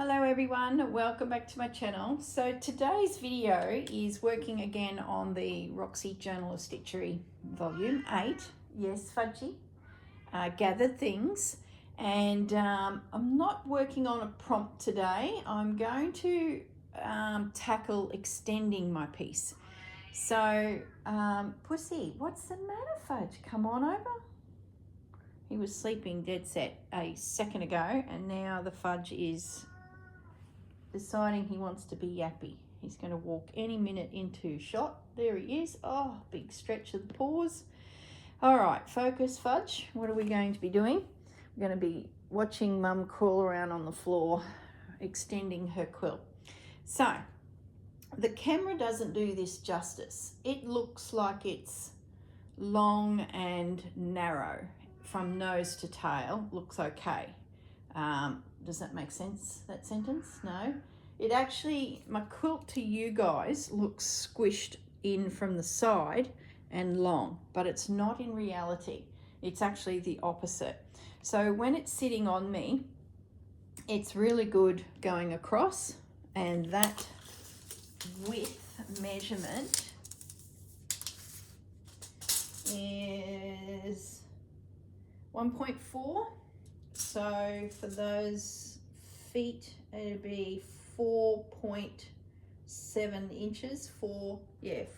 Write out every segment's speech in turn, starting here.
Hello everyone, welcome back to my channel. So today's video is working again on the Roxy Journal of Stitchery volume 8. Yes, Fudgy. Gathered things. And I'm not working on a prompt today. I'm going to tackle extending my piece. So, Pussy, what's the matter, Fudge? Come on over. He was sleeping dead set a second ago, and now the Fudge is deciding he wants to be yappy. He's going to walk any minute into shot. There he is. Oh, big stretch of the paws. All right, focus, Fudge. What are we going to be doing? We're going to be watching Mum crawl around on the floor, extending her quilt. So, the camera doesn't do this justice. It looks like it's long and narrow from nose to tail. Looks okay. Does that make sense, that sentence? No. It actually, my quilt to you guys looks squished in from the side and long, but it's not in reality. It's actually the opposite. So when it's sitting on me, it's really good going across, and that width measurement is 1.4. So for those feet, it'd be 4.7 inches, 4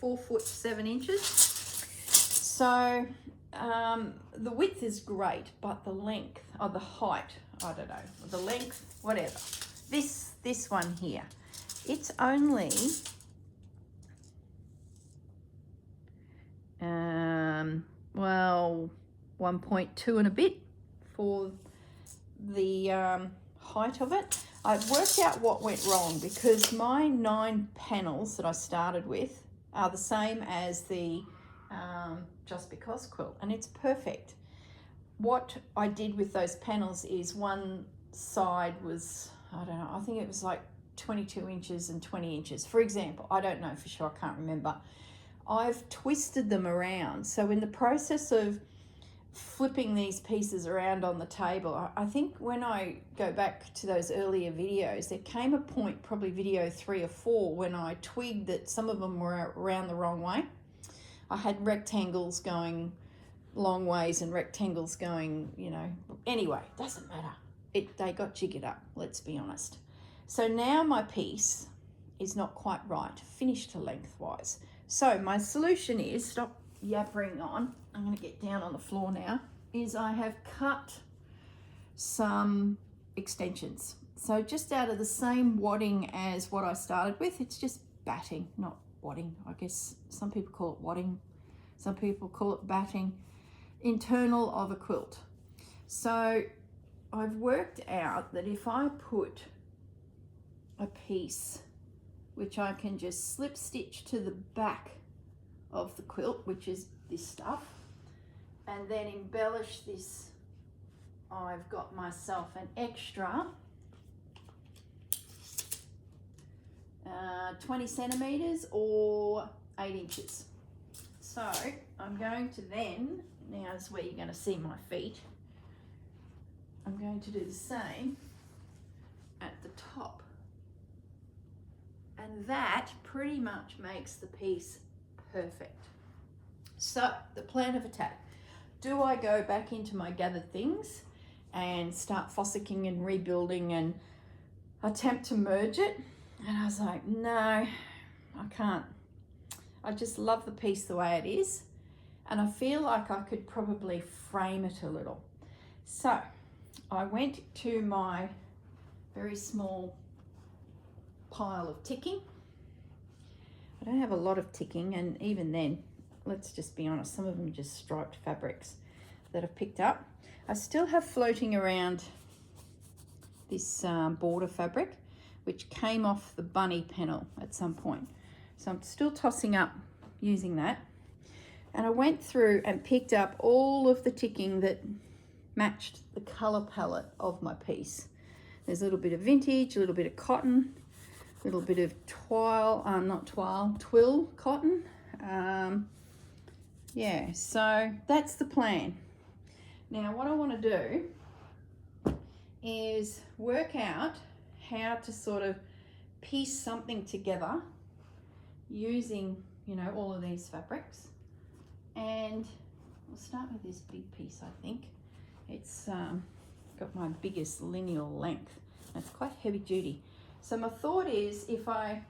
foot 7 inches. So the width is great, but the length, or the height, I don't know, the length, whatever. This one here, it's only well, 1.2 and a bit for the height of it. I've worked out what went wrong, because my 9 panels that I started with are the same as the Just Because quilt, and it's perfect. What I did with those panels is one side was, I don't know, I think it was like 22 inches and 20 inches, for example. I don't know for sure, I can't remember. I've twisted them around. So in the process of flipping these pieces around on the table, I think when I go back to those earlier videos, there came a point, probably video 3 or 4, when I twigged that some of them were around the wrong way. I had rectangles going long ways and rectangles going, you know, anyway, doesn't matter. They got jiggered up, let's be honest. So now my piece is not quite right, finished to lengthwise. So my solution is, stop yappering on, I'm going to get down on the floor now, is I have cut some extensions. So just out of the same wadding as what I started with, it's just batting, not wadding. I guess some people call it wadding, some people call it batting, internal of a quilt. So I've worked out that if I put a piece which I can just slip stitch to the back of the quilt, which is this stuff, and then embellish this, I've got myself an extra 20 centimeters or 8 inches. So I'm going to then, now is where you're going to see my feet, I'm going to do the same at the top, and that pretty much makes the piece perfect. So the plan of attack: do I go back into my gathered things and start fossicking and rebuilding and attempt to merge it? And I was like, no, I can't. I just love the piece the way it is, and I feel like I could probably frame it a little. So I went to my very small pile of ticking. I don't have a lot of ticking, and even then, let's just be honest, some of them are just striped fabrics that I've picked up. I still have floating around this border fabric, which came off the bunny panel at some point. So I'm still tossing up using that. And I went through and picked up all of the ticking that matched the color palette of my piece. There's a little bit of vintage, a little bit of cotton, a little bit of twill cotton. Yeah, so that's the plan. Now what I want to do is work out how to sort of piece something together using, you know, all of these fabrics. And we'll start with this big piece, I think. It's got my biggest lineal length. It's quite heavy duty. So my thought is, if I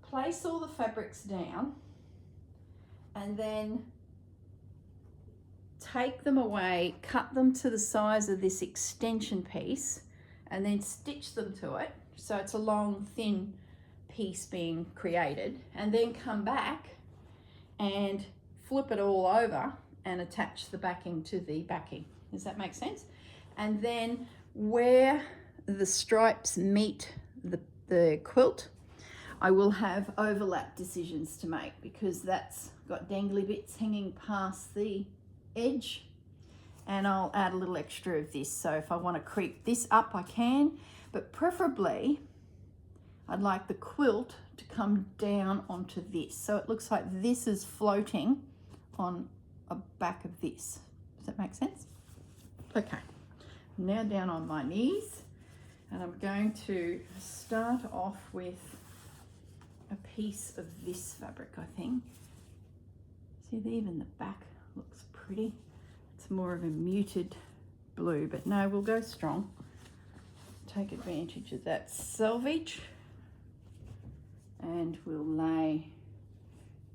place all the fabrics down and then take them away, cut them to the size of this extension piece, and then stitch them to it, so it's a long, thin piece being created, and then come back and flip it all over and attach the backing to the backing. Does that make sense? And then where the stripes meet the quilt, I will have overlap decisions to make, because that's got dangly bits hanging past the edge, and I'll add a little extra of this. So if I want to creep this up, I can, but preferably I'd like the quilt to come down onto this, so it looks like this is floating on a back of this. Does that make sense? Okay, I'm now down on my knees, and I'm going to start off with a piece of this fabric, I think. See, even the back looks pretty. It's more of a muted blue, but no, we'll go strong. Take advantage of that selvage, and we'll lay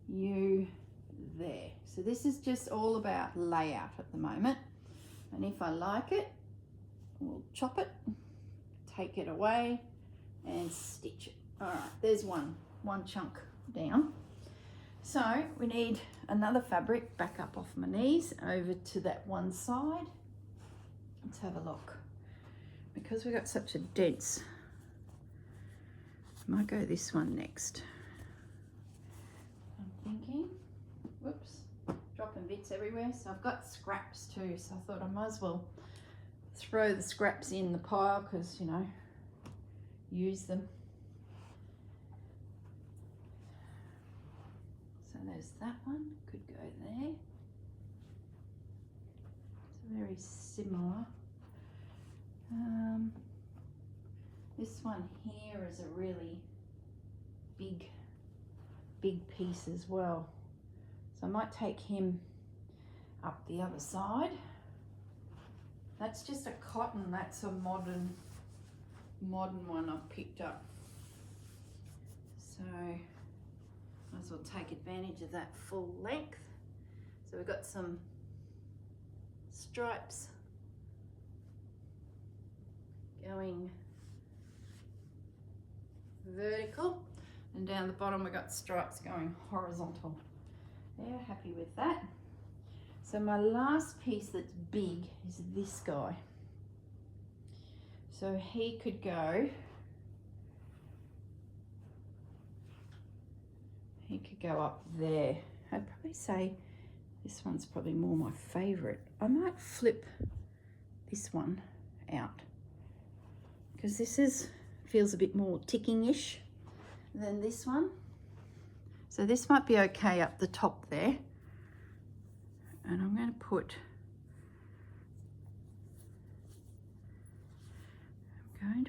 you there. So this is just all about layout at the moment, and if I like it, we'll chop it, take it away, and stitch it. All right, there's one chunk down. So we need another fabric back up off my knees over to that one side. Let's have a look. Because we've got such a dense, I might go this one next. I'm thinking, whoops, dropping bits everywhere. So I've got scraps too, so I thought I might as well throw the scraps in the pile, because, you know, use them. So there's that one, could go there. It's very similar. This one here is a really big piece as well. So I might take him up the other side. That's just a cotton, that's a modern one I've picked up. So might as well take advantage of that full length. So we've got some stripes going vertical, and down the bottom we've got stripes going horizontal. They're happy with that. So my last piece that's big is this guy. So he could go, up there. I'd probably say this one's probably more my favorite. I might flip this one out, because this feels a bit more ticking-ish than this one. So this might be okay up the top there. And I'm going to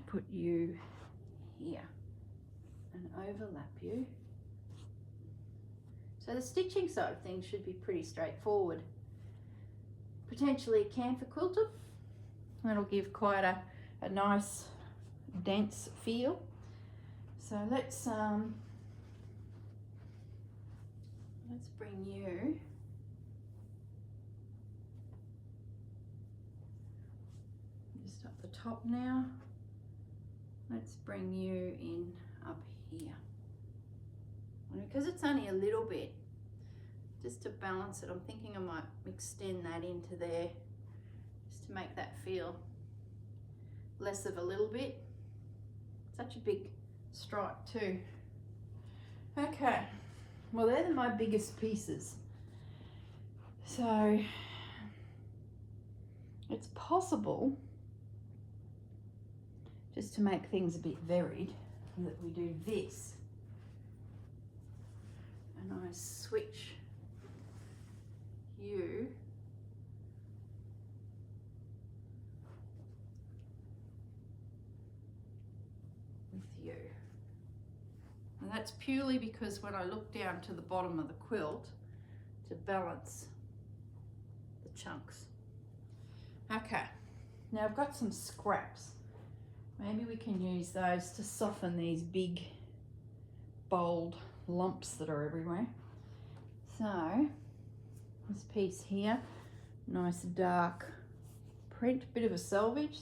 put you here and overlap you. So the stitching side of things should be pretty straightforward. Potentially a camphor quilted. That'll give quite a nice dense feel. So let's bring you just up the top now. Let's bring you in up here. And because it's only a little bit, just to balance it, I'm thinking I might extend that into there, just to make that feel less of a little bit. Such a big stripe too. Okay, well they're my biggest pieces. So it's possible, just to make things a bit varied, that we do this. And I switch you with you. And that's purely because when I look down to the bottom of the quilt to balance the chunks. Okay, now I've got some scraps. Maybe we can use those to soften these big, bold lumps that are everywhere. So, this piece here, nice dark print, bit of a selvage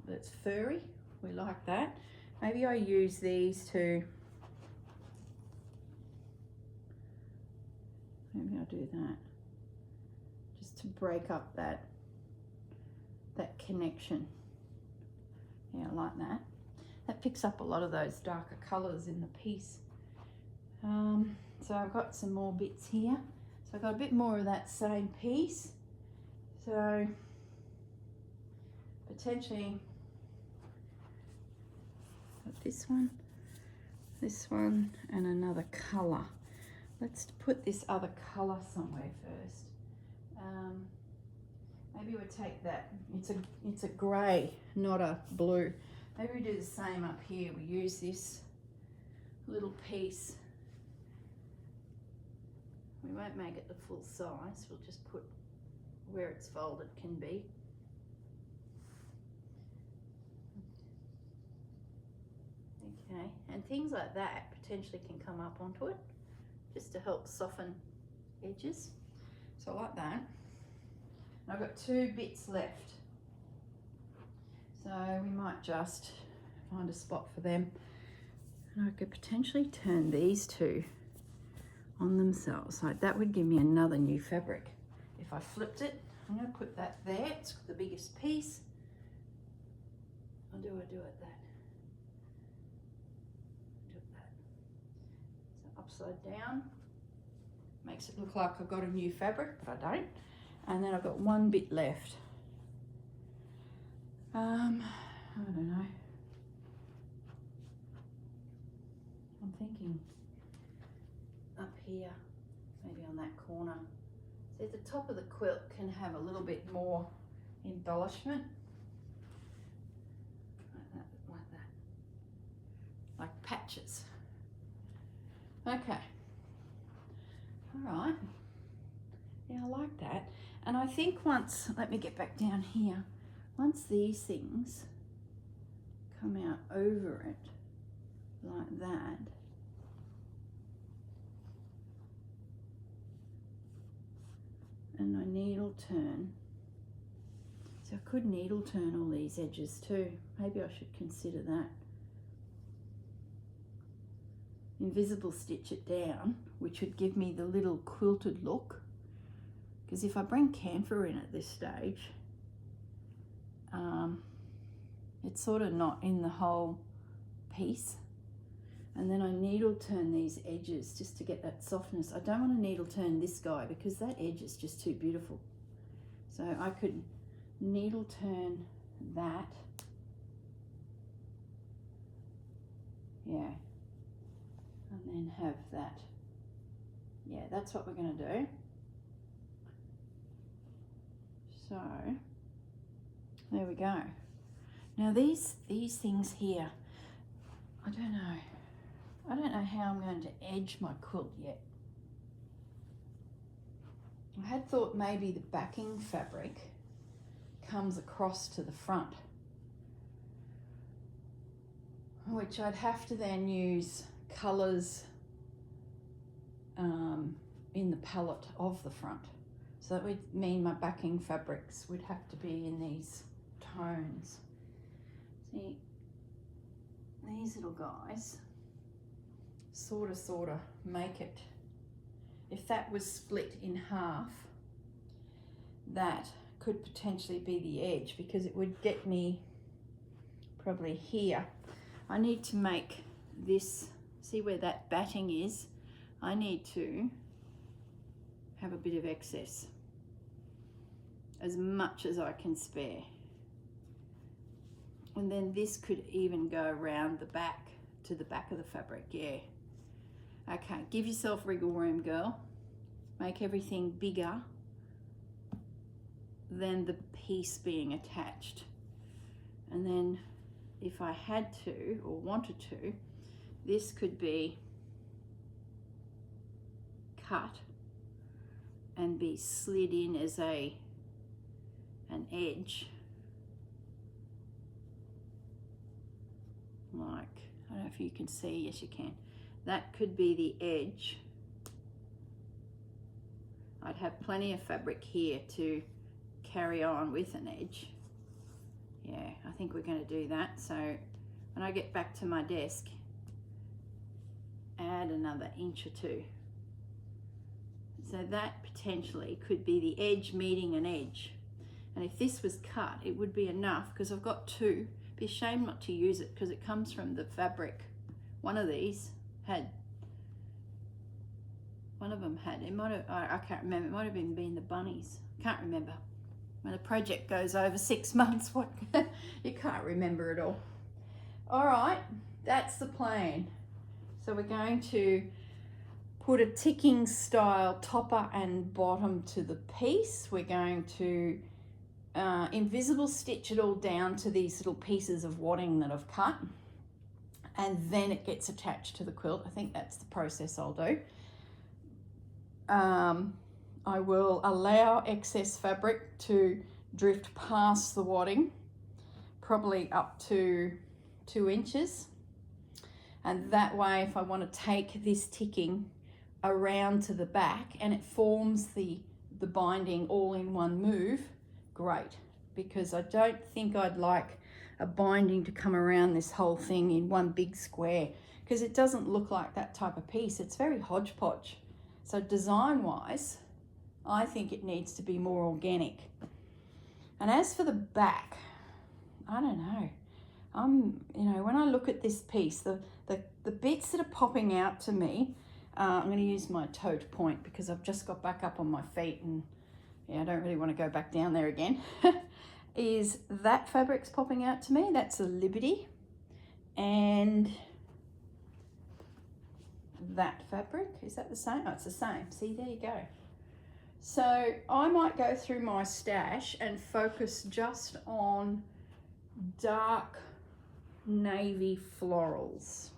that's furry. We like that. Maybe I use these to, maybe I'll do that, just to break up that connection. Yeah, I like that. That picks up a lot of those darker colours in the piece. So I've got some more bits here. So I've got a bit more of that same piece. So potentially this one, and another colour. Let's put this other colour somewhere first. Maybe we'll take that. It's a grey, not a blue. Maybe we do the same up here. We use this little piece. We won't make it the full size. We'll just put where it's folded can be. Okay, and things like that potentially can come up onto it just to help soften edges. So I like that. I've got 2 bits left. So we might just find a spot for them. And I could potentially turn these 2 on themselves. Like that would give me another new fabric. If I flipped it, I'm going to put that there. It's the biggest piece. Or do I do it that? Do it that. So upside down. Makes it look like I've got a new fabric, but I don't. And then I've got 1 bit left. I don't know. I'm thinking up here, maybe on that corner. See, the top of the quilt can have a little bit more embellishment. Like that. Like patches. Okay. All right. Yeah, I like that. And I think once, let me get back down here, once these things come out over it like that, and I needle turn, so I could needle turn all these edges too. Maybe I should consider that. Invisible stitch it down, which would give me the little quilted look. Because if I bring camphor in at this stage, it's sort of not in the whole piece. And then I needle turn these edges just to get that softness. I don't want to needle turn this guy because that edge is just too beautiful. So I could needle turn that. Yeah. And then have that. Yeah, that's what we're going to do. So, there we go. Now these things here, I don't know how I'm going to edge my quilt yet. I had thought maybe the backing fabric comes across to the front, which I'd have to then use colours in the palette of the front. So that would mean my backing fabrics would have to be in these tones. See, these little guys sort of make it. If that was split in half, that could potentially be the edge because it would get me probably here. I need to make this, see where that batting is? I need to have a bit of excess, as much as I can spare. And then this could even go around the back to the back of the fabric, yeah. Okay, give yourself wriggle room, girl. Make everything bigger than the piece being attached. And then if I had to or wanted to, this could be cut and be slid in as an edge, like, I don't know if you can see, yes you can. That could be the edge. I'd have plenty of fabric here to carry on with an edge. Yeah, I think we're going to do that. So when I get back to my desk, add another inch or two. So that potentially could be the edge meeting an edge. And if this was cut, it would be enough, because I've got two. It'd be a shame not to use it because it comes from the fabric. One of these had, it might have, I can't remember, it might have been the bunnies. Can't remember. When a project goes over 6 months, what you can't remember it all. All right, that's the plan. So we're going to put a ticking style topper and bottom to the piece. We're going to invisible stitch it all down to these little pieces of wadding that I've cut, and then it gets attached to the quilt. I think that's the process I'll do. I will allow excess fabric to drift past the wadding, probably up to 2 inches. And that way, if I want to take this ticking around to the back and it forms the binding all in one move, great. Because I don't think I'd like a binding to come around this whole thing in one big square, because it doesn't look like that type of piece. It's very hodgepodge. So design-wise, I think it needs to be more organic. And as for the back, I don't know. You know, when I look at this piece, the bits that are popping out to me, I'm going to use my toe to point because I've just got back up on my feet and yeah, I don't really want to go back down there again. Is that fabric's popping out to me. That's a Liberty. And that fabric, is that the same? Oh, it's the same. See, there you go. So I might go through my stash and focus just on dark navy florals.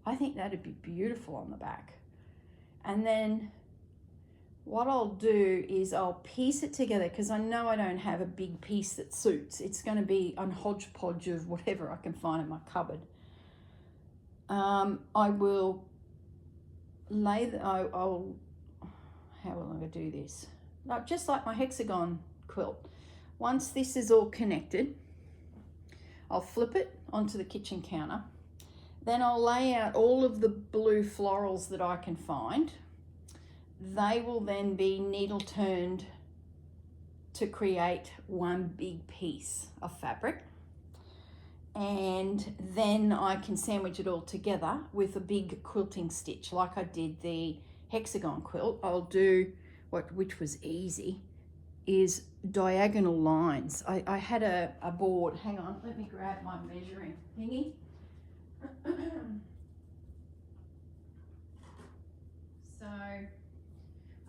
I think that'd be beautiful on the back. And then what I'll do is I'll piece it together, because I know I don't have a big piece that suits. It's going to be a hodgepodge of whatever I can find in my cupboard. I will lay how will I do this? Like, just like my hexagon quilt. Once this is all connected, I'll flip it onto the kitchen counter. Then I'll lay out all of the blue florals that I can find. They will then be needle turned to create one big piece of fabric. And then I can sandwich it all together with a big quilting stitch like I did the hexagon quilt. I'll do which was easy, is diagonal lines. I had a board. Hang on, let me grab my measuring thingy. So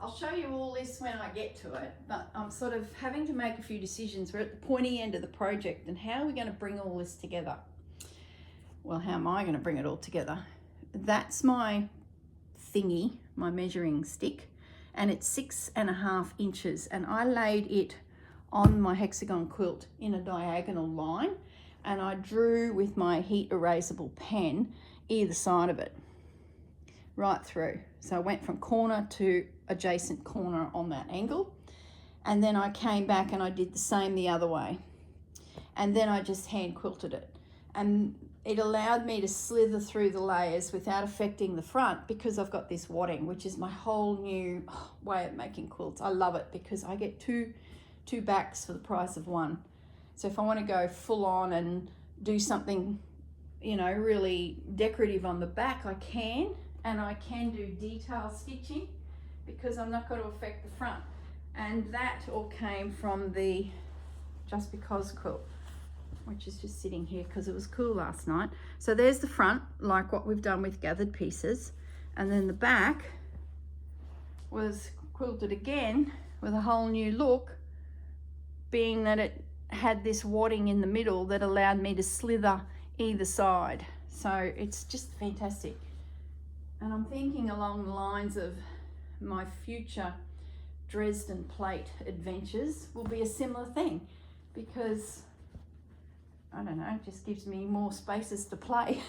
I'll show you all this when I get to it, but I'm sort of having to make a few decisions. We're at the pointy end of the project, and how are we going to bring all this together? Well, how am I going to bring it all together? That's my thingy, my measuring stick, and it's 6.5 inches, and I laid it on my hexagon quilt in a diagonal line, and I drew with my heat erasable pen either side of it right through. So I went from corner to adjacent corner on that angle, and then I came back and I did the same the other way, and then I just hand quilted it, and it allowed me to slither through the layers without affecting the front, because I've got this wadding, which is my whole new way of making quilts. I love it because I get two backs for the price of one. So if I want to go full on and do something, you know, really decorative on the back, I can. And I can do detail stitching because I'm not going to affect the front. And that all came from the Just Because quilt, which is just sitting here because it was cool last night. So there's the front, like what we've done with gathered pieces. And then the back was quilted again with a whole new look, being that it had this wadding in the middle that allowed me to slither either side. So it's just fantastic. And I'm thinking along the lines of my future Dresden plate adventures will be a similar thing, because I don't know, it just gives me more spaces to play.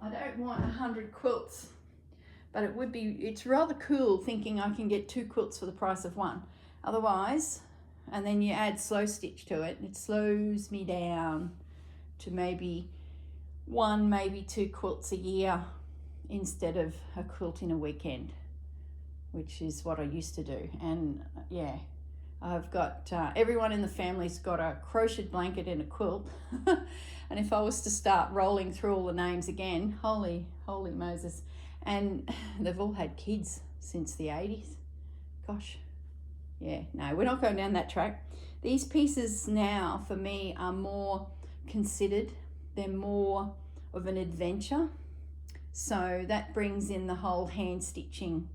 I don't want 100 quilts, but it's rather cool thinking I can get 2 quilts for the price of 1. Otherwise, and then you add slow stitch to it, it slows me down to maybe 1, maybe 2 quilts a year instead of a quilt in a weekend, which is what I used to do. And yeah, I've got everyone in the family's got a crocheted blanket and a quilt. And if I was to start rolling through all the names again, holy Moses. And they've all had kids since the 80s. Gosh, yeah, no, we're not going down that track. These pieces now for me are more considered. They're more of an adventure. So that brings in the whole hand stitching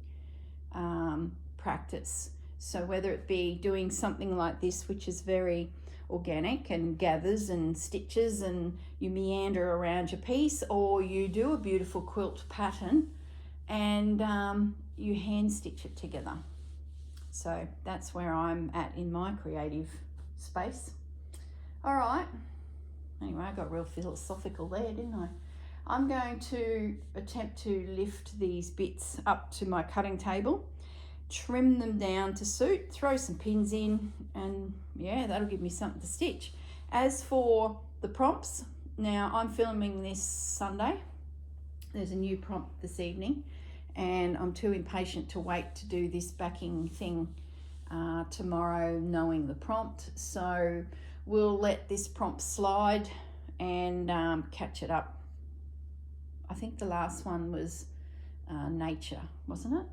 practice. So whether it be doing something like this, which is very organic and gathers and stitches and you meander around your piece, or you do a beautiful quilt pattern and you hand stitch it together. So that's where I'm at in my creative space. All right. Anyway, I got real philosophical there, didn't I? I'm going to attempt to lift these bits up to my cutting table, trim them down to suit, throw some pins in, and yeah, that'll give me something to stitch. As for the prompts, now I'm filming this Sunday. There's a new prompt this evening, and I'm too impatient to wait to do this backing thing tomorrow, knowing the prompt. So we'll let this prompt slide and catch it up. I think the last one was nature, wasn't it?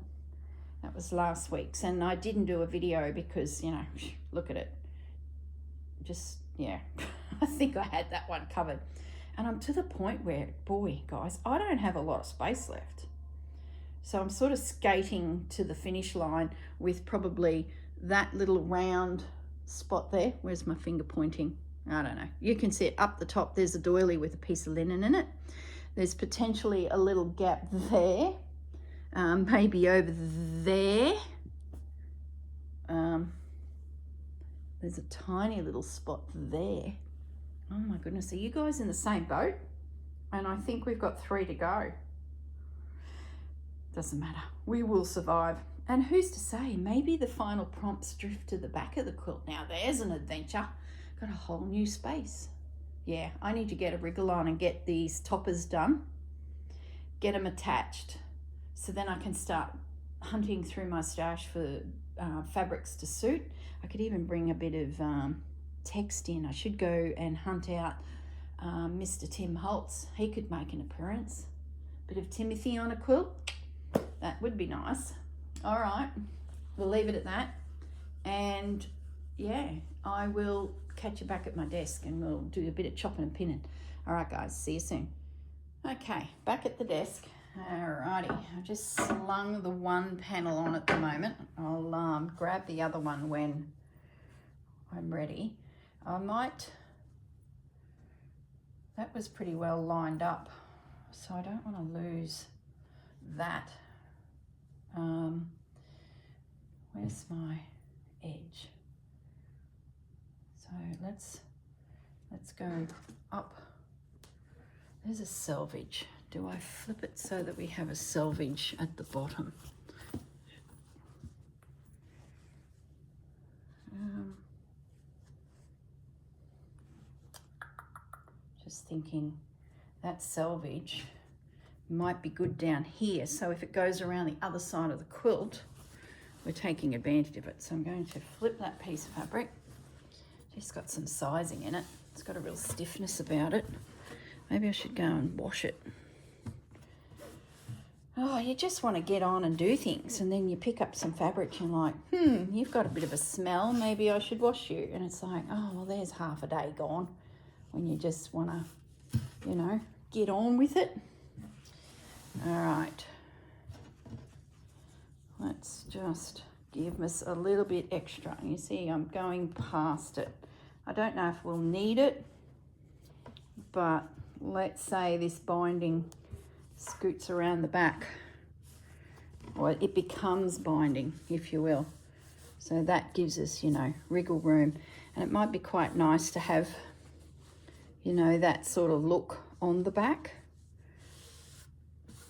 That was last week's, and I didn't do a video because, you know, look at it. Just, yeah, I think I had that one covered. And I'm to the point where, boy, guys, I don't have a lot of space left. So I'm sort of skating to the finish line with probably that little round spot there. Where's my finger pointing? I don't know. You can see it up the top. There's a doily with a piece of linen in it. There's potentially a little gap there. Maybe over there. There's a tiny little spot there. Oh my goodness, are you guys in the same boat? And I think we've got 3 to go. Doesn't matter, we will survive. And who's to say, maybe the final prompts drift to the back of the quilt. Now there's an adventure. Got a whole new space. Yeah, I need to get a wriggle on and get these toppers done. Get them attached. So then I can start hunting through my stash for fabrics to suit. I could even bring a bit of text in. I should go and hunt out Mr. Tim Holtz. He could make an appearance. Bit of Timothy on a quilt. That would be nice. All right, we'll leave it at that. And yeah, I will catch you back at my desk and we'll do a bit of chopping and pinning. All right, guys, see you soon. Okay, back at the desk. Alrighty, I've just slung the one panel on at the moment. I'll grab the other one when I'm ready. That was pretty well lined up, so I don't want to lose that. Where's my edge? So let's go up. There's a selvage. Do I flip it so that we have a selvage at the bottom? Just thinking that selvage might be good down here. So if it goes around the other side of the quilt, we're taking advantage of it. So I'm going to flip that piece of fabric. Just got some sizing in it. It's got a real stiffness about it. Maybe I should go and wash it. Oh, you just want to get on and do things, and then you pick up some fabric and you're like, you've got a bit of a smell, maybe I should wash you. And it's like, oh, well, there's half a day gone when you just want to, you know, get on with it. All right. Let's just give us a little bit extra. You see, I'm going past it. I don't know if we'll need it but let's say this binding scoots around the back, or it becomes binding, if you will. So that gives us, you know, wriggle room. And it might be quite nice to have, you know, that sort of look on the back.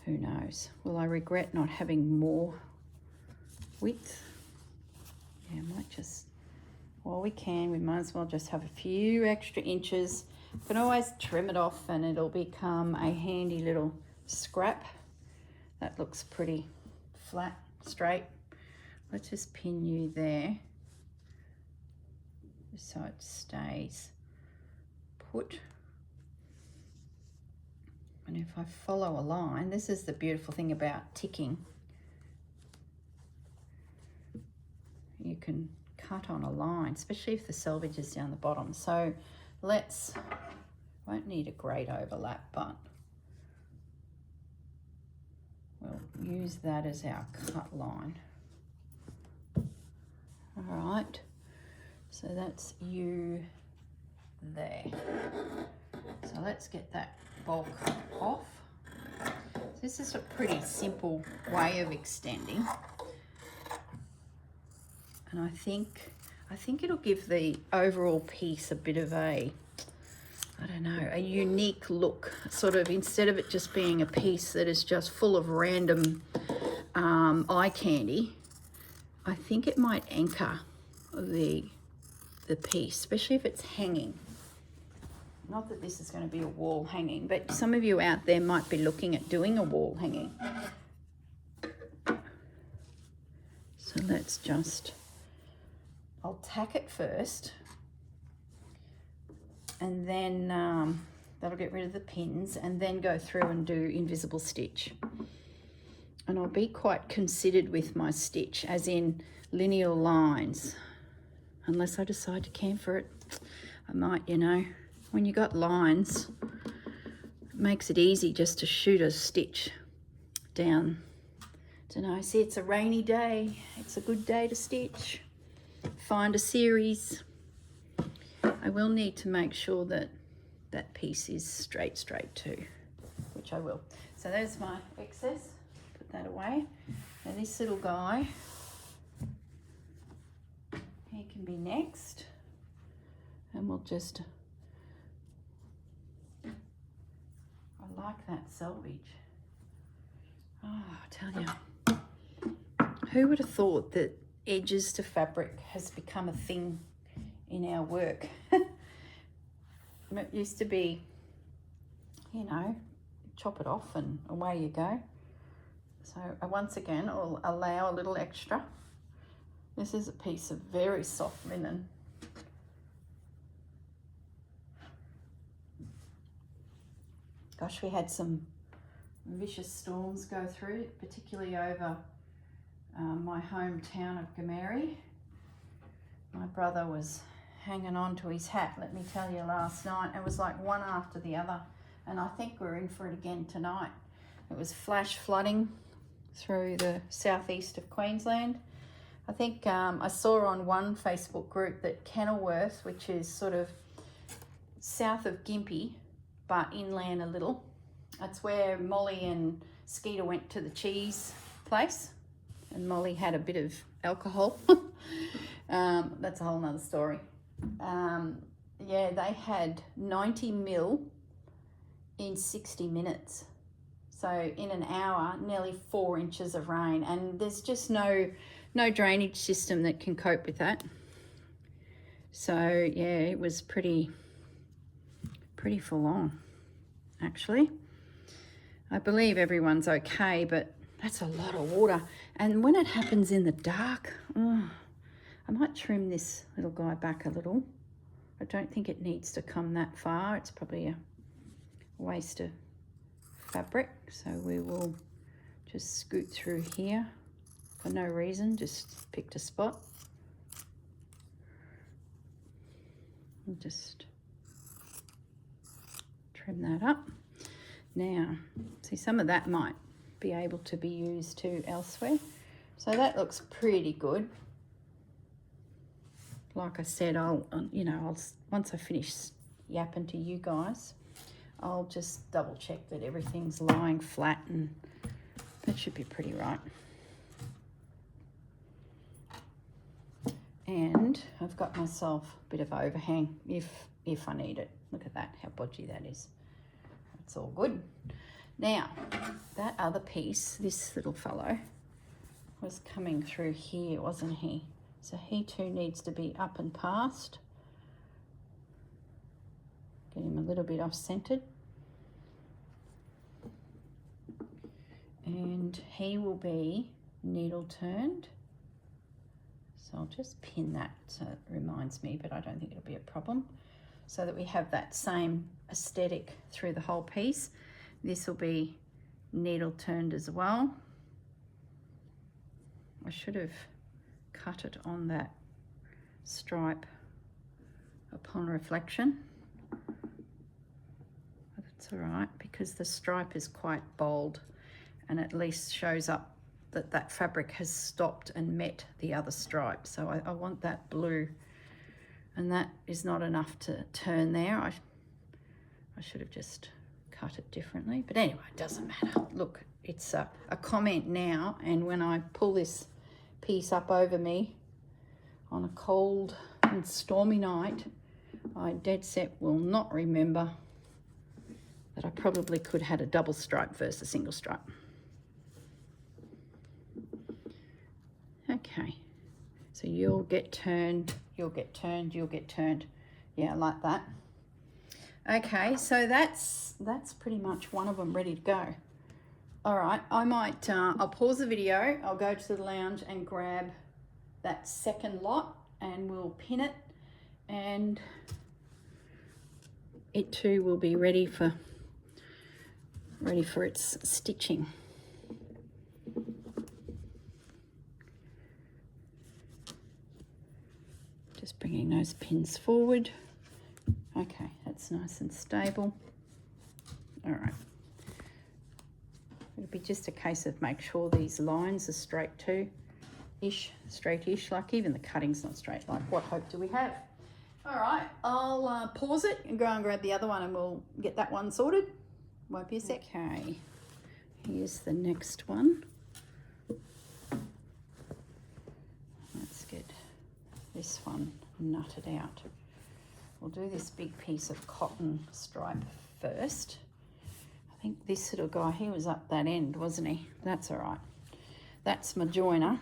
Who knows? Will I regret not having more width? Yeah, I might just, while we can, we might as well just have a few extra inches. You can always trim it off and it'll become a handy little scrap. That looks pretty flat, straight. Let's just pin you there, just so it stays put. And if I follow a line, this is the beautiful thing about ticking. You can cut on a line, especially if the selvage is down the bottom. So let's, won't need a great overlap, but we'll use that as our cut line. All right, so that's you there. So let's get that bulk off. This is a pretty simple way of extending, and I think it'll give the overall piece a bit of a, I don't know, a unique look. Sort of, instead of it just being a piece that is just full of random eye candy, I think it might anchor the piece, especially if it's hanging. Not that this is going to be a wall hanging, but some of you out there might be looking at doing a wall hanging. So let's just, I'll tack it first, and then that'll get rid of the pins, and then go through and do invisible stitch. And I'll be quite considered with my stitch, as in linear lines, unless I decide to camfer it. I might, you know, when you got lines, it makes it easy just to shoot a stitch down. Don't know, see, it's a rainy day, it's a good day to stitch. Find a series. I will need to make sure that that piece is straight too, which I will. So there's my excess, put that away. And this little guy, he can be next, and we'll just, I like that selvage. Oh, I tell you, who would have thought that edges to fabric has become a thing in our work? It used to be, you know, chop it off and away you go. So once again, I'll allow a little extra. This is a piece of very soft linen. Gosh, we had some vicious storms go through, particularly over my hometown of Gameri. My brother was hanging on to his hat, let me tell you, last night. It was like one after the other, and I think we're in for it again tonight. It was flash flooding through the southeast of Queensland. I think I saw on one Facebook group that Kenilworth, which is sort of south of Gympie, but inland a little, that's where Molly and Skeeter went to the cheese place, and Molly had a bit of alcohol. That's a whole nother story. Yeah, they had 90 mil in 60 minutes. So in an hour, nearly 4 inches of rain, and there's just no drainage system that can cope with that. So yeah, it was pretty full on, actually. I believe everyone's okay, but that's a lot of water. And when it happens in the dark, I might trim this little guy back a little. I don't think it needs to come that far. It's probably a waste of fabric. So we will just scoot through here for no reason, just picked a spot. And just trim that up. Now, see, some of that might be able to be used too elsewhere. So that looks pretty good. Like I said, I'll once I finish yapping to you guys, I'll just double check that everything's lying flat, and that should be pretty right. And I've got myself a bit of overhang if I need it. Look at that, how bodgy that is. It's all good. Now, that other piece, this little fellow, was coming through here, wasn't he? So he too needs to be up and past. Get him a little bit off-centered. And he will be needle turned. So I'll just pin that so it reminds me, but I don't think it'll be a problem. So that we have that same aesthetic through the whole piece. This will be needle turned as well. I should have cut it on that stripe upon reflection. But it's all right because the stripe is quite bold and at least shows up that that fabric has stopped and met the other stripe. So I want that blue, and that is not enough to turn there. I should have just cut it differently, but anyway, it doesn't matter. Look, it's a comment now, and when I pull this piece up over me on a cold and stormy night, I dead set will not remember that I probably could have had a double stripe versus a single stripe. Okay, so you'll get turned, you'll get turned, you'll get turned. Yeah, like that. Okay, so that's pretty much one of them ready to go. All right, I might, I'll pause the video, I'll go to the lounge and grab that second lot and we'll pin it, and it too will be ready for its stitching. Just bringing those pins forward. Okay, that's nice and stable. All right. It'll be just a case of make sure these lines are straight too, straight-ish, like even the cutting's not straight. Like, what hope do we have? All right, I'll pause it and go and grab the other one and we'll get that one sorted. Won't be a sec. Okay, here's the next one. Let's get this one nutted out. We'll do this big piece of cotton stripe first. I think this little guy, he was up that end, wasn't he? That's all right. That's my joiner.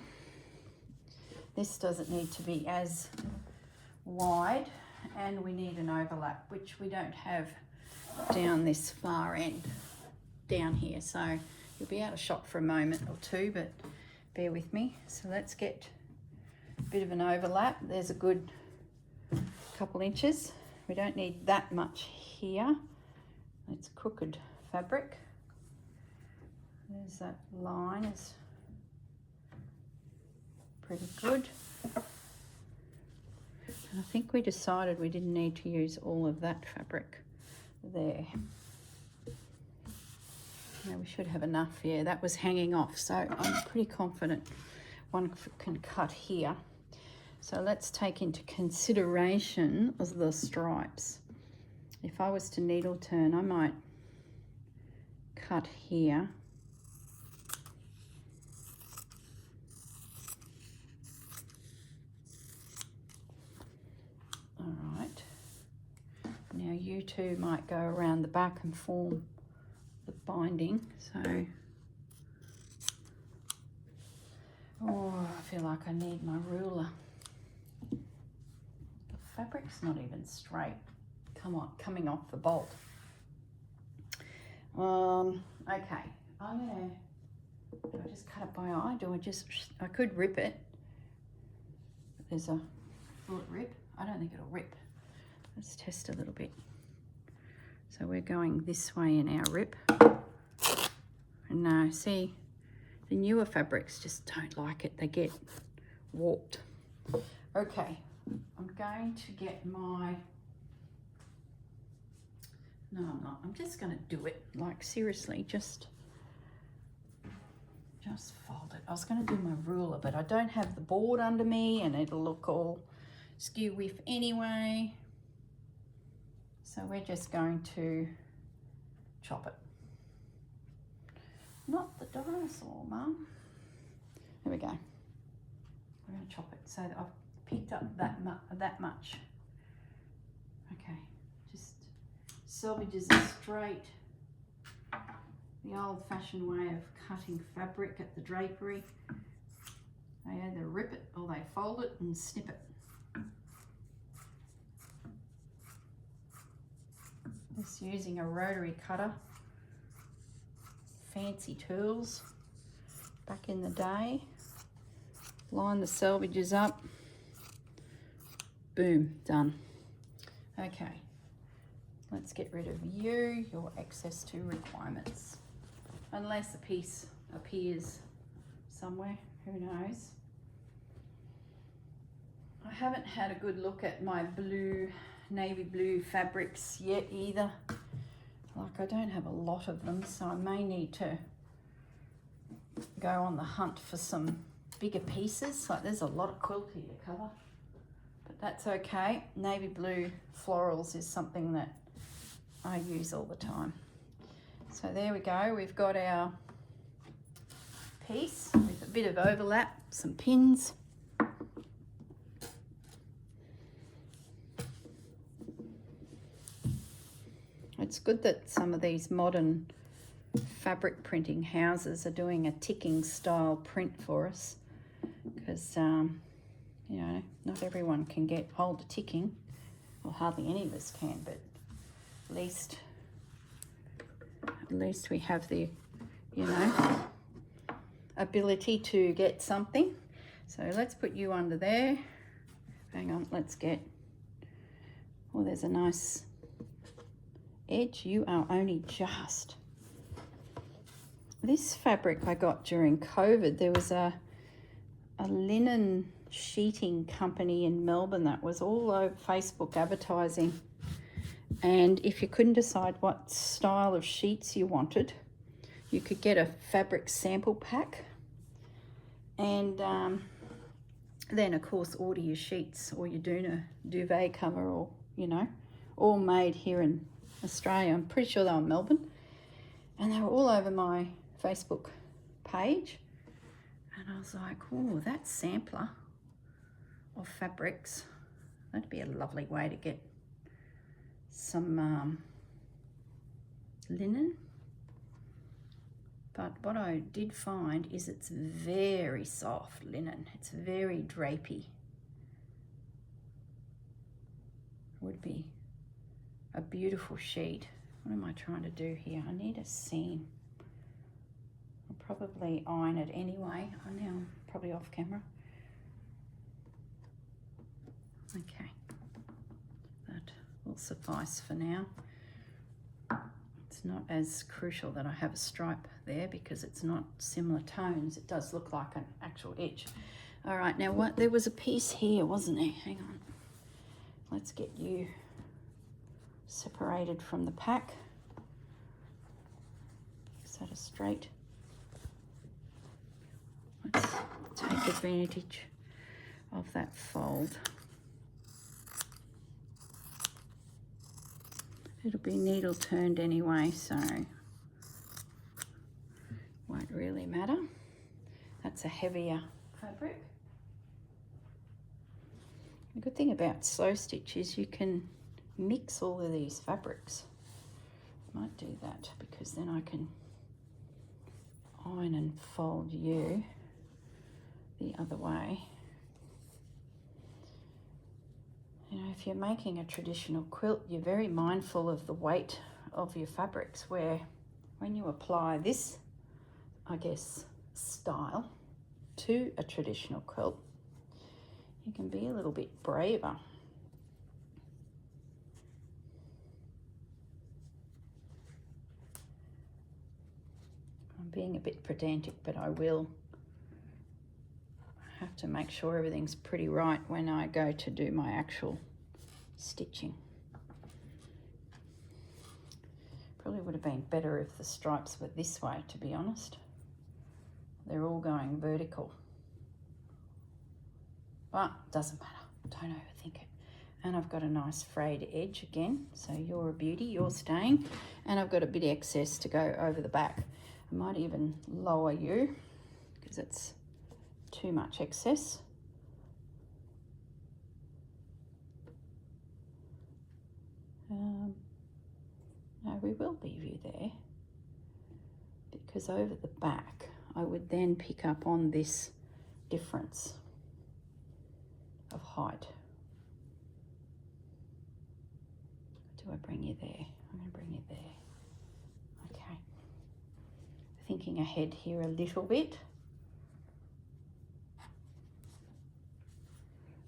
This doesn't need to be as wide, and we need an overlap, which we don't have down this far end down here. So you'll be out of shot for a moment or two, but bear with me. So let's get a bit of an overlap. There's a good couple inches. We don't need that much here. It's crooked fabric. There's that line, is pretty good. And I think we decided we didn't need to use all of that fabric there. Now we should have enough. Yeah, that was hanging off, so I'm pretty confident one can cut here. So let's take into consideration the stripes. If I was to needle turn, I might cut here. All right. Now you two might go around the back and form the binding. So, oh, I feel like I need my ruler. The fabric's not even straight. Come on, coming off the bolt. Okay, I'm gonna, do I just cut it by eye? I could rip it. There's a, will it rip? I don't think it'll rip. Let's test a little bit. So we're going this way in our rip. And no, see, the newer fabrics just don't like it. They get warped. Okay, I'm going to get my, no, I'm not. I'm just going to do it. Like, seriously, just fold it. I was going to do my ruler, but I don't have the board under me and it'll look all skew-whiff anyway. So we're just going to chop it. Not the dinosaur, Mum. There we go. We're going to chop it so that I've picked up that much. Okay, just selvages are straight. The old-fashioned way of cutting fabric at the drapery. They either rip it or they fold it and snip it. Just using a rotary cutter. Fancy tools back in the day. Line the selvages up. Boom, done. Okay, let's get rid of you, your access to requirements. Unless a piece appears somewhere, who knows. I haven't had a good look at my blue, navy blue fabrics yet either. Like, I don't have a lot of them, so I may need to go on the hunt for some bigger pieces. Like, there's a lot of quilt here to cover, but that's okay. Navy blue florals is something that I use all the time. So there we go, we've got our piece with a bit of overlap, some pins. It's good that some of these modern fabric printing houses are doing a ticking style print for us, because you know, not everyone can get hold of ticking, well, hardly any of us can, but at least we have the, you know, ability to get something. So let's put you under there. Hang on, let's get, oh, there's a nice edge. You are only just. This fabric I got during COVID. There was a linen sheeting company in Melbourne that was all over Facebook advertising, and if you couldn't decide what style of sheets you wanted, you could get a fabric sample pack, and then of course order your sheets or your duvet cover, or, you know, all made here in Australia. I'm pretty sure they were Melbourne, and they were all over my Facebook page, and I was like, oh, that sampler of fabrics, that'd be a lovely way to get some linen. But what I did find is it's very soft linen. It's very drapey. Would be a beautiful sheet. What am I trying to do here? I need a seam. I'll probably iron it anyway. I know I'm probably off camera. Okay, that will suffice for now. It's not as crucial that I have a stripe there because it's not similar tones. It does look like an actual edge. All right, now what? There was a piece here, wasn't there? Hang on. Let's get you separated from the pack. Is that a straight? Let's take advantage of that fold. It'll be needle turned anyway, so won't really matter. That's a heavier fabric. The good thing about slow stitch is you can mix all of these fabrics. I might do that because then I can iron and fold you the other way. You know, if you're making a traditional quilt, you're very mindful of the weight of your fabrics, where when you apply this, I guess, style to a traditional quilt, you can be a little bit braver. I'm being a bit pedantic, but I will have to make sure everything's pretty right when I go to do my actual stitching. Probably would have been better if the stripes were this way, to be honest. They're all going vertical. But doesn't matter, don't overthink it. and I've got a nice frayed edge again, so you're a beauty, you're staying, and I've got a bit of excess to go over the back. I might even lower you because it's too much excess. No, we will leave you there, because over the back I would then pick up on this difference of height. Do I bring you there? I'm going to bring you there. Okay. Thinking ahead here a little bit.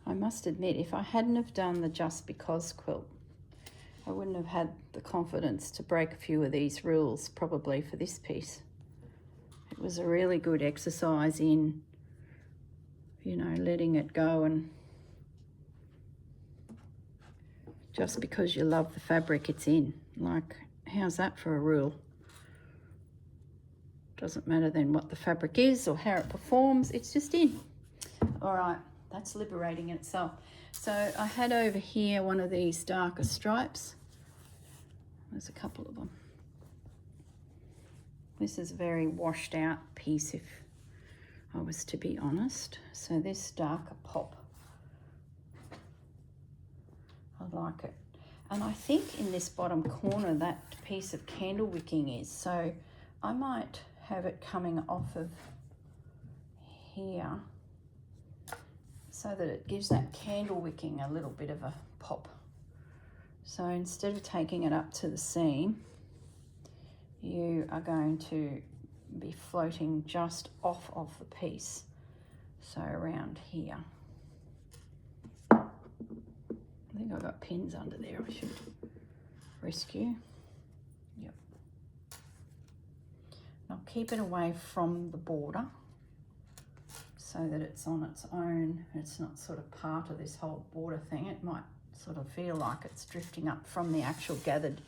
I must admit, if I hadn't have done the Just Because quilt, I wouldn't have had the confidence to break a few of these rules probably for this piece. It was a really good exercise in, you know, letting it go, and just because you love the fabric it's in. Like, how's that for a rule? Doesn't matter then what the fabric is or how it performs, it's just in. All right, that's liberating in itself. So I had over here one of these darker stripes. There's a couple of them. This is a very washed out piece if I was to be honest. So this darker pop, I like it. And I think in this bottom corner that piece of candle wicking is, so I might have it coming off of here so that it gives that candle wicking a little bit of a pop. So instead of taking it up to the seam, you are going to be floating just off of the piece, so around here. I think I've got pins under there I should rescue. Yep. I'll keep it away from the border so that it's on its own. It's not sort of part of this whole border thing. It might sort of feel like it's drifting up from the actual gathered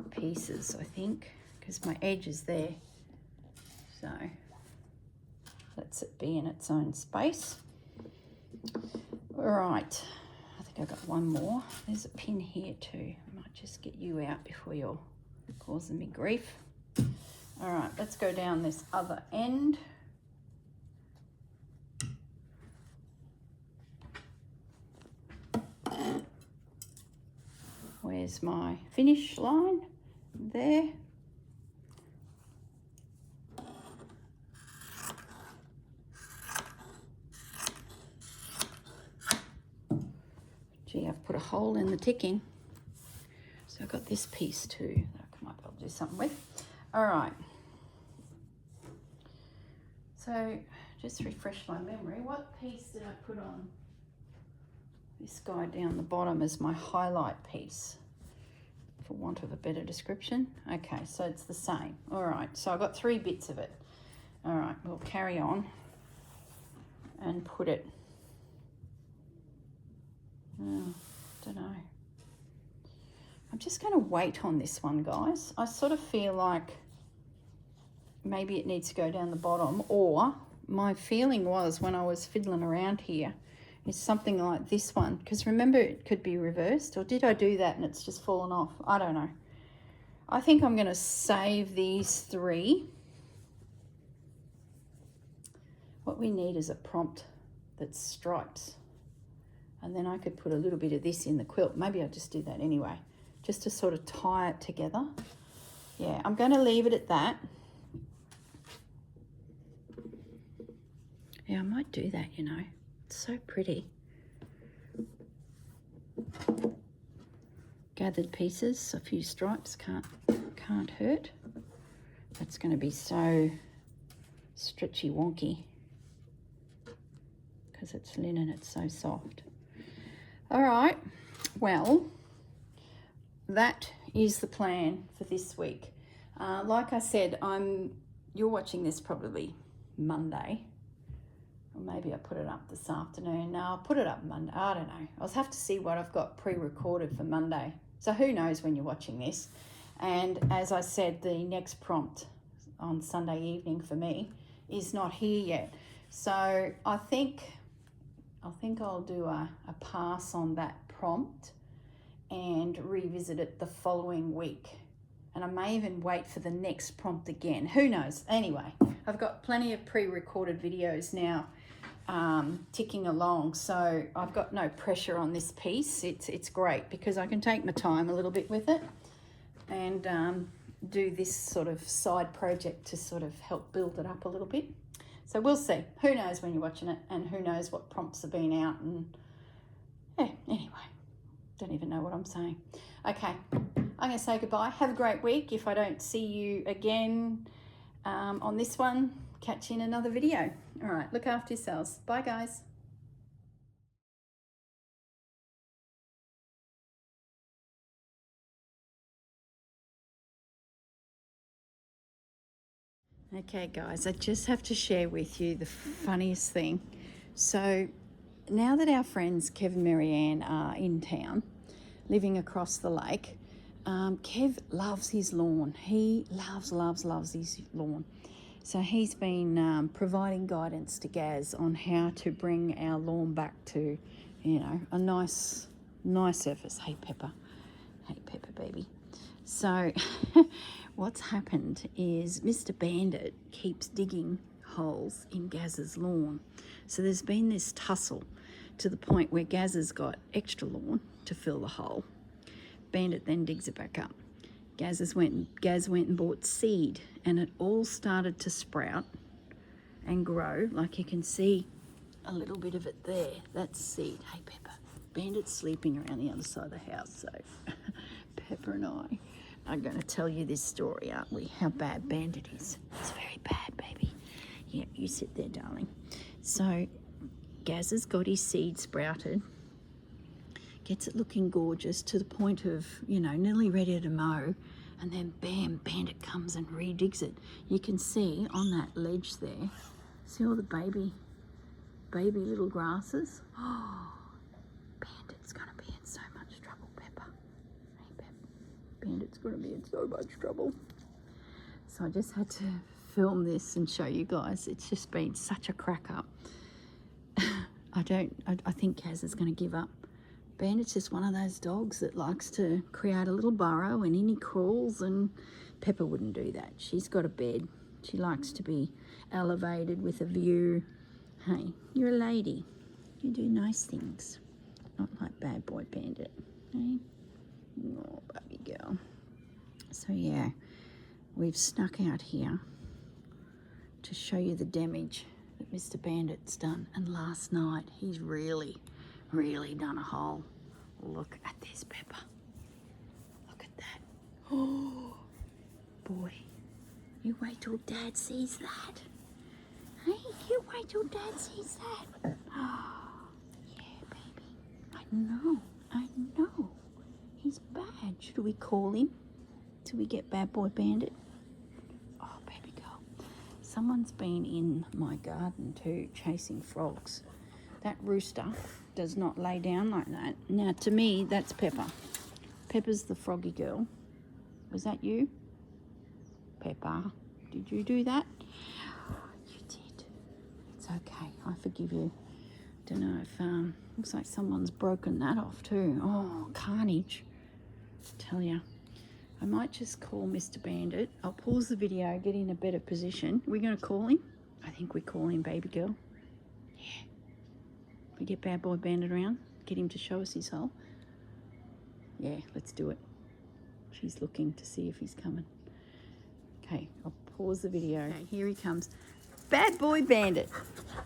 pieces, I think, because my edge is there. So lets it be in its own space. All right, I think I've got one more. There's a pin here too. I might just get you out before you're causing me grief. All right, let's go down this other end. Where's my finish line? There. Gee, I've put a hole in the ticking. So I've got this piece too that I might be able to do something with. All right. So just refresh my memory. What piece did I put on this guy down the bottom as my highlight piece, for want of a better description? Okay, so it's the same. All right, so I've got 3 bits of it. All right, we'll carry on and put it, don't know. I'm just going to wait on this one, guys. I sort of feel like maybe it needs to go down the bottom, or my feeling was when I was fiddling around here is something like this one, because remember it could be reversed, or did I do that and it's just fallen off? I don't know. I think I'm going to save these 3. What we need is a prompt that's stripes, and then I could put a little bit of this in the quilt. Maybe I'll just do that anyway, just to sort of tie it together. Yeah, I'm going to leave it at that. Yeah, I might do that, you know. It's so pretty. Gathered pieces, a few stripes, can't hurt. That's going to be so stretchy wonky because it's linen, it's so soft. All right, well, that is the plan for this week. Like I said, you're watching this probably Monday. Or maybe I put it up this afternoon. No, I'll put it up Monday. I don't know. I'll have to see what I've got pre-recorded for Monday. So who knows when you're watching this. And as I said, the next prompt on Sunday evening for me is not here yet. So I think I'll do a pass on that prompt and revisit it the following week. And I may even wait for the next prompt again. Who knows? Anyway, I've got plenty of pre-recorded videos now ticking along, so I've got no pressure on this piece. It's great because I can take my time a little bit with it and do this sort of side project to sort of help build it up a little bit. So we'll see. Who knows when you're watching it, and who knows what prompts have been out, and yeah, anyway, don't even know what I'm saying. Okay, I'm going to say goodbye. Have a great week. If I don't see you again on this one, catch you in another video. All right, look after yourselves. Bye, guys. Okay, guys, I just have to share with you the funniest thing. So now that our friends Kev and Marianne are in town, living across the lake, Kev loves his lawn. He loves his lawn. So he's been providing guidance to Gaz on how to bring our lawn back to, you know, a nice surface. Hey, Pepper. Hey, Pepper, baby. So what's happened is Mr. Bandit keeps digging holes in Gaz's lawn. So there's been this tussle to the point where Gaz has got extra lawn to fill the hole. Bandit then digs it back up. Gaz went and bought seed, and it all started to sprout and grow. Like you can see a little bit of it there. That's seed. Hey, Pepper. Bandit's sleeping around the other side of the house, so Pepper and I are going to tell you this story, aren't we? How bad Bandit is. It's very bad, baby. Yeah, you sit there, darling. So Gaz has got his seed sprouted, gets it looking gorgeous to the point of, you know, nearly ready to mow, and then bam, Bandit comes and redigs it. You can see on that ledge there, see all the baby little grasses? Oh, Bandit's going to be in so much trouble, Pepper. Hey, Pepper. Bandit's going to be in so much trouble. So I just had to film this and show you guys. It's just been such a crack up. I think Kaz is going to give up. Bandit's just one of those dogs that likes to create a little burrow and in he crawls, and Pepper wouldn't do that. She's got a bed. She likes to be elevated with a view. Hey, you're a lady. You do nice things. Not like bad boy Bandit. Hey? Oh, baby girl. So yeah, we've snuck out here to show you the damage that Mr. Bandit's done. And last night, he's really done a hole. Look at this, Pepper. Look at that. Oh, boy. You wait till Dad sees that. Hey, you wait till Dad sees that. Oh, yeah, baby. I know. He's bad. Should we call him till we get bad boy Bandit? Oh, baby girl. Someone's been in my garden too, chasing frogs. That rooster does not lay down like that. Now, to me, that's Pepper. Pepper's the froggy girl. Was that you? Pepper, did you do that? You did. It's okay. I forgive you. Don't know if, looks like someone's broken that off too. Oh, carnage. Tell ya. I might just call Mr. Bandit. I'll pause the video, get in a better position. We're going to call him? I think we call him, baby girl. Yeah. We get bad boy Bandit around, get him to show us his hole. Yeah, let's do it. She's looking to see if he's coming. Okay, I'll pause the video. Okay, here he comes. Bad boy Bandit,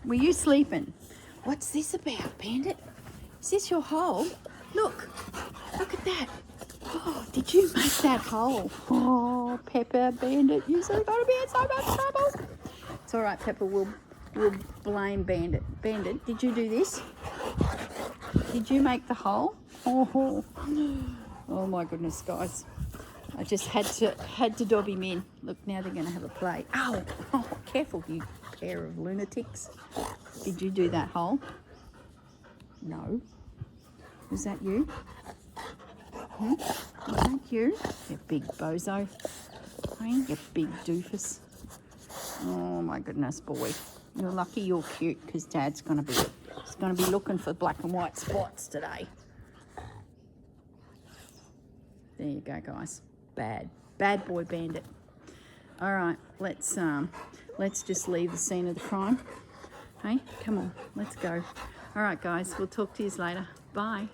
were you sleeping? What's this about, Bandit? Is this your hole? Look at that. Oh, did you make that hole? Oh, Pepper, Bandit, you're so gonna be in so much trouble. It's all right, Pepper, we'll blame Bandit. Bandit, did you do this? Did you make the hole? Oh my goodness, guys. I just had to dob him in. Look, now they're going to have a play. Ow! Oh, careful, you pair of lunatics. Did you do that hole? No. Was that you? Was that you? You big bozo. Hey, you big doofus. Oh my goodness, boy. You're lucky you're cute, because Dad's going to be looking for black and white spots today. There you go, guys. Bad boy bandit. All right, let's just leave the scene of the crime. Hey, come on, let's go. All right, guys, we'll talk to you later. Bye.